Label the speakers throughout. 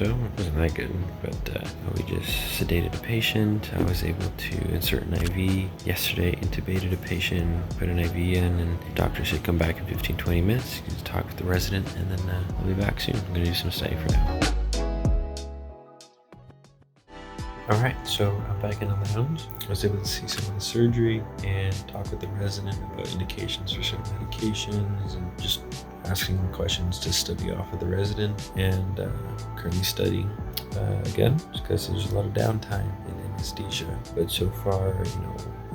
Speaker 1: so. It wasn't that good, but we just sedated a patient. I was able to insert an IV. Yesterday, intubated a patient, put an IV in, and the doctor should come back in 15-20 minutes. Just talk with the resident, and then I'll be back soon. I'm gonna do some study for now. Alright, so I'm back in the lounge. I was able to see some of the surgery and talk with the resident about indications for certain medications and just asking questions to study off of the resident, and currently studying again, just because there's a lot of downtime in anesthesia. But so far,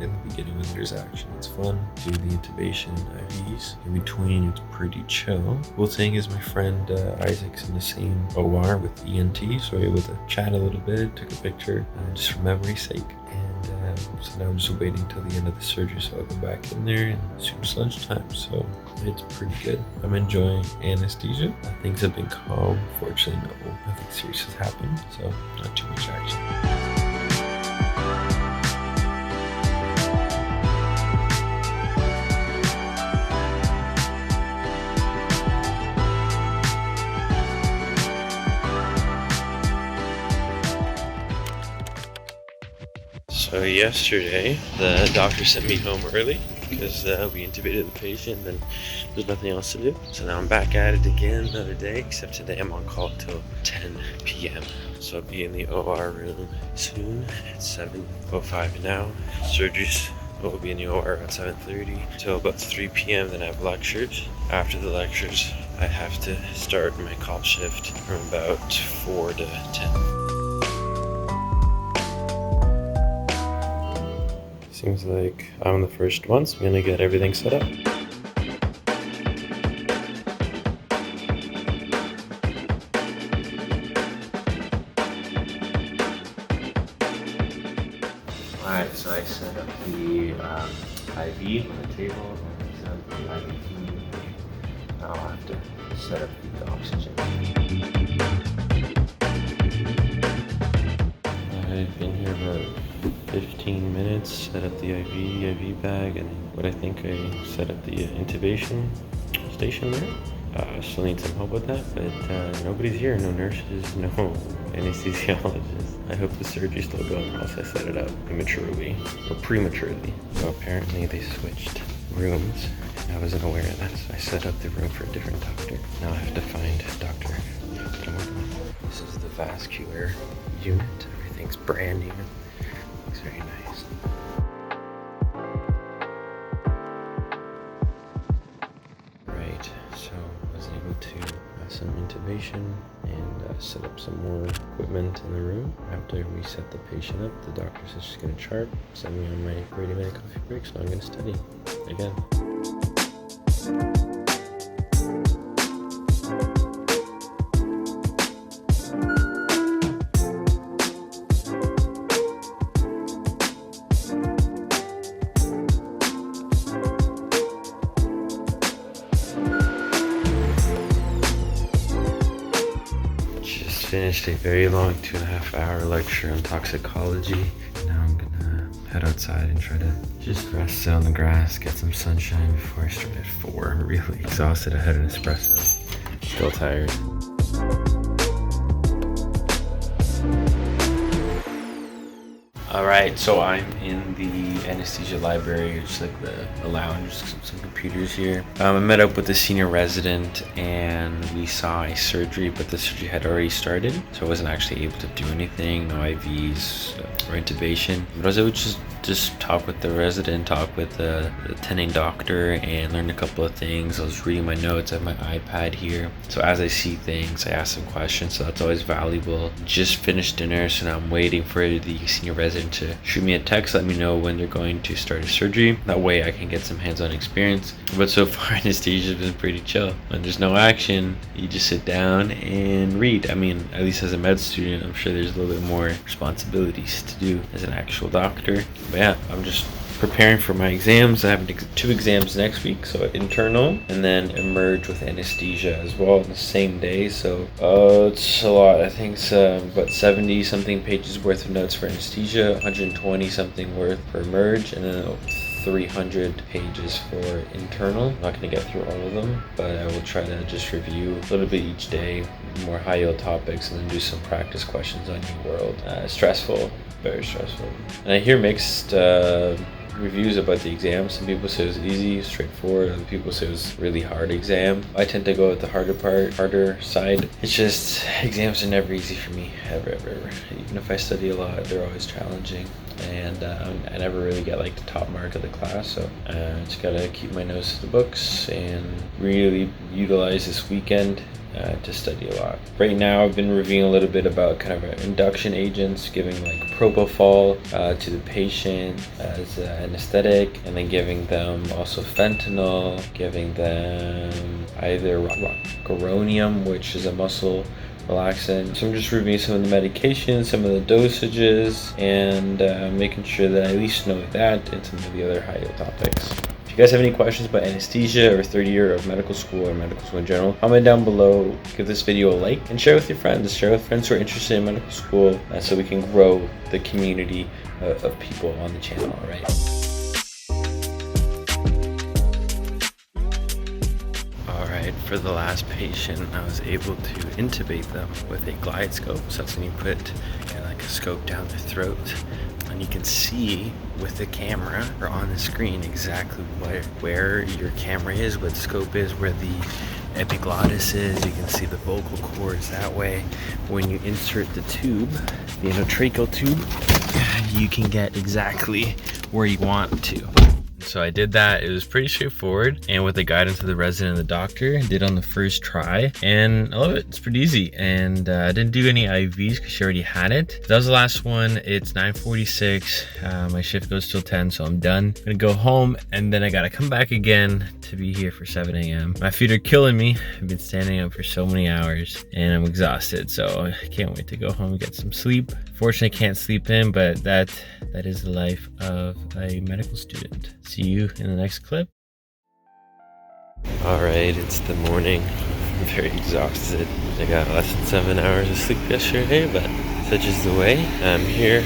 Speaker 1: in the beginning when there's action, it's fun. Do the intubation IVs. In between, it's pretty chill. Cool thing is my friend Isaac's in the same OR with ENT, so we're able to chat a little bit, took a picture, just for memory's sake. And so now I'm just waiting till the end of the surgery, so I'll go back in there, and soon it's lunchtime, so it's pretty good. I'm enjoying anesthesia. Things have been calm. Fortunately, nothing serious has happened, so not too much action. So yesterday, the doctor sent me home early because we intubated the patient and there's nothing else to do. So now I'm back at it again another day, except today I'm on call till 10 p.m. So I'll be in the OR room soon at 7:05 now. Surgeries will be in the OR at 7:30 till about 3 p.m. Then I have lectures. After the lectures, I have to start my call shift from about 4 to 10. Seems like I'm the first one, so I'm gonna get everything set up. Alright, so I set up the IV on the table, set up the IV. Now I'll have to set up the oxygen. I've been here about 15 minutes, set up the IV bag, and what I think I set up the intubation station there. Still need some help with that, but nobody's here, no nurses, no anesthesiologists. I hope the surgery's still going whilst I set it up prematurely. So apparently they switched rooms, and I wasn't aware of that, so I set up the room for a different doctor. Now I have to find a doctor. This is the vascular unit. Everything's brand new. Looks very nice. Right, so I was able to have some intubation and set up some more equipment in the room. After we set the patient up, the doctor's just going to chart, send me on my 30-minute coffee break, so I'm going to study again. Finished a very long 2.5-hour lecture on toxicology. Now I'm gonna head outside and try to just rest on the grass, get some sunshine before I start at 4. I'm really exhausted. I had an espresso. Still tired. Alright, so I'm in the anesthesia library, just like the lounge, some computers here. I met up with the senior resident and we saw a surgery, but the surgery had already started, so I wasn't actually able to do anything, no IVs or intubation. But I was able to just talk with the resident, talk with the attending doctor, and learn a couple of things. I was reading my notes, I have my iPad here, so as I see things, I ask some questions, so that's always valuable. Just finished dinner, so now I'm waiting for the senior resident to shoot me a text, let me know when they're going to start a surgery. That way I can get some hands-on experience. But so far anesthesia has been pretty chill. When there's no action, you just sit down and read. I mean, at least as a med student, I'm sure there's a little bit more responsibilities to do as an actual doctor. But yeah, I'm just preparing for my exams. I have 2 exams next week, so internal and then emerge with anesthesia as well on the same day. So it's a lot. I think it's about 70 something pages worth of notes for anesthesia, 120 something worth for emerge, and then 300 pages for internal. I'm not going to get through all of them, but I will try to just review a little bit each day, more high yield topics, and then do some practice questions on New World. Stressful, very stressful. And I hear mixed reviews about the exam. Some people say it was easy, straightforward. Other people say it was really hard exam. I tend to go with the harder side. It's just exams are never easy for me, ever. Even if I study a lot, they're always challenging. And I never really get like the top mark of the class, so just gotta keep my nose to the books and really utilize this weekend to study a lot. Right now I've been reviewing a little bit about kind of induction agents, giving like propofol to the patient as an anesthetic, and then giving them also fentanyl, giving them either rocuronium, which is a muscle relaxant. So I'm just reviewing some of the medications, some of the dosages, and making sure that I at least know that and some of the other high yield topics. If you guys have any questions about anesthesia or third year of medical school or medical school in general, comment down below, give this video a like, and share with your friends. Share with friends who are interested in medical school so we can grow the community of people on the channel, all right? For the last patient, I was able to intubate them with a glide scope. So that's when you put like a scope down their throat, and you can see with the camera or on the screen exactly where your camera is, where the scope is, where the epiglottis is. You can see the vocal cords that way. When you insert the tube, the endotracheal tube, you can get exactly where you want to. So I did that. It was pretty straightforward, and with the guidance of the resident and the doctor, did on the first try, and I love it. It's pretty easy, and I didn't do any IVs because she already had it. That was the last one. It's 9:46. My shift goes till 10, so I'm done. I'm gonna go home, and then I gotta come back again to be here for 7 a.m. My feet are killing me. I've been standing up for so many hours, and I'm exhausted, so I can't wait to go home and get some sleep. Fortunately, I can't sleep in, but that is the life of a medical student. See you in the next clip. All right, it's the morning. I'm very exhausted. I got less than 7 hours of sleep yesterday, but such is the way. I'm here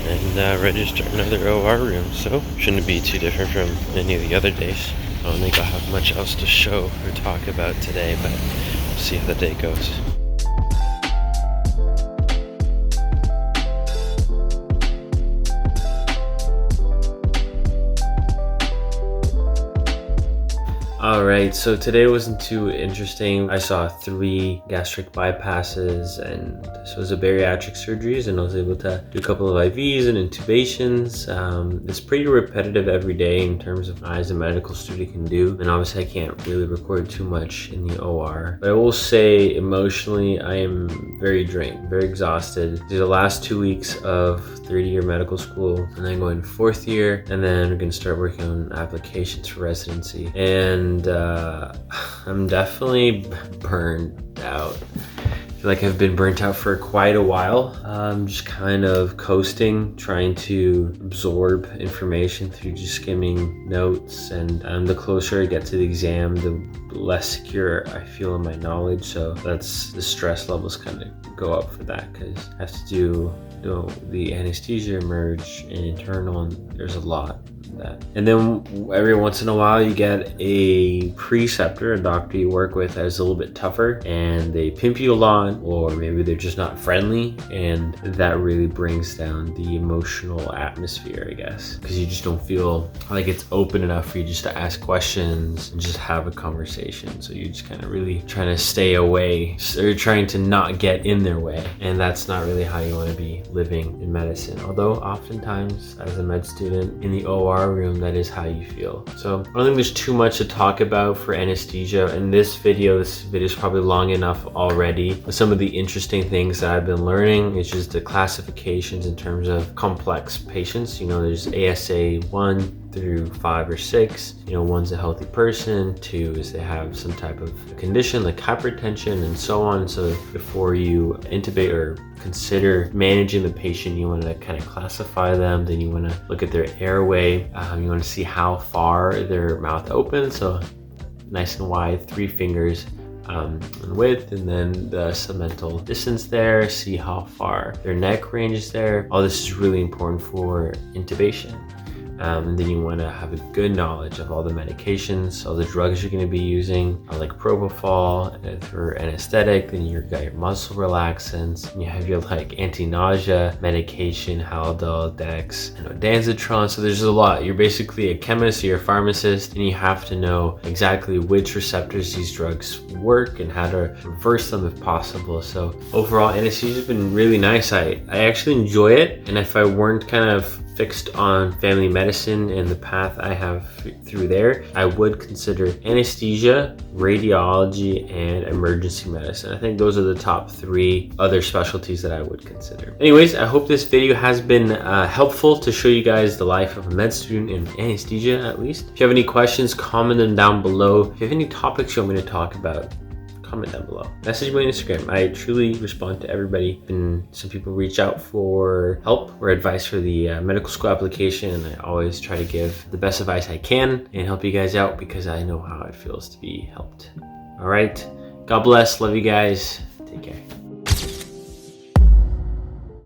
Speaker 1: and ready to start another OR room, so shouldn't be too different from any of the other days. I don't think I'll have much else to show or talk about today, but we'll see how the day goes. Alright, so today wasn't too interesting. I saw 3 gastric bypasses, and this was a bariatric surgeries, and I was able to do a couple of IVs and intubations. It's pretty repetitive every day in terms of as a medical student can do, and obviously I can't really record too much in the OR. But I will say emotionally I am very drained, very exhausted. These are the last 2 weeks of third year medical school, and then going 4th year, and then we're going to start working on applications for residency. And I'm definitely burned out. I feel like I've been burnt out for quite a while. I'm just kind of coasting, trying to absorb information through just skimming notes, and the closer I get to the exam, the less secure I feel in my knowledge. So that's the stress levels kind of go up for that, because I have to do the anesthesia, emerge, and internal, and there's a lot of that. And then every once in a while you get a preceptor, a doctor you work with that's a little bit tougher, and they pimp you a lot, or maybe they're just not friendly, and that really brings down the emotional atmosphere, I guess, because you just don't feel like it's open enough for you just to ask questions and just have a conversation. So you're just kind of really trying to stay away, or trying to not get in their way, and that's not really how you want to be living in medicine. Although oftentimes as a med student in the OR room, that is how you feel. So I don't think there's too much to talk about for anesthesia in this video. This video is probably long enough already. Some of the interesting things that I've been learning is just the classifications in terms of complex patients. You know, there's ASA 1 through 5 or 6. You know, 1's a healthy person, 2 is they have some type of condition like hypertension and so on. So before you intubate or consider managing the patient, you want to kind of classify them. Then you want to look at their airway. You want to see how far their mouth opens, so nice and wide, 3 fingers in width, and then the segmental distance there, see how far their neck range is there. All this is really important for intubation. And then you want to have a good knowledge of all the medications, all the drugs you're going to be using, like propofol for anesthetic. Then you've got your muscle relaxants, and you have your like anti-nausea medication, Haldol, Dex, and Ondansetron. So there's a lot. You're basically a chemist, you're a pharmacist, and you have to know exactly which receptors these drugs work and how to reverse them if possible. So overall, anesthesia has been really nice. I actually enjoy it, and if I weren't kind of fixed on family medicine and the path I have through there, I would consider anesthesia, radiology, and emergency medicine. I think those are the top 3 other specialties that I would consider. Anyways, I hope this video has been helpful to show you guys the life of a med student in anesthesia, at least. If you have any questions, comment them down below. If you have any topics you want me to talk about, comment down below. Message me on Instagram. I truly respond to everybody. And some people reach out for help or advice for the medical school application, and I always try to give the best advice I can and help you guys out because I know how it feels to be helped. All right. God bless. Love you guys. Take care.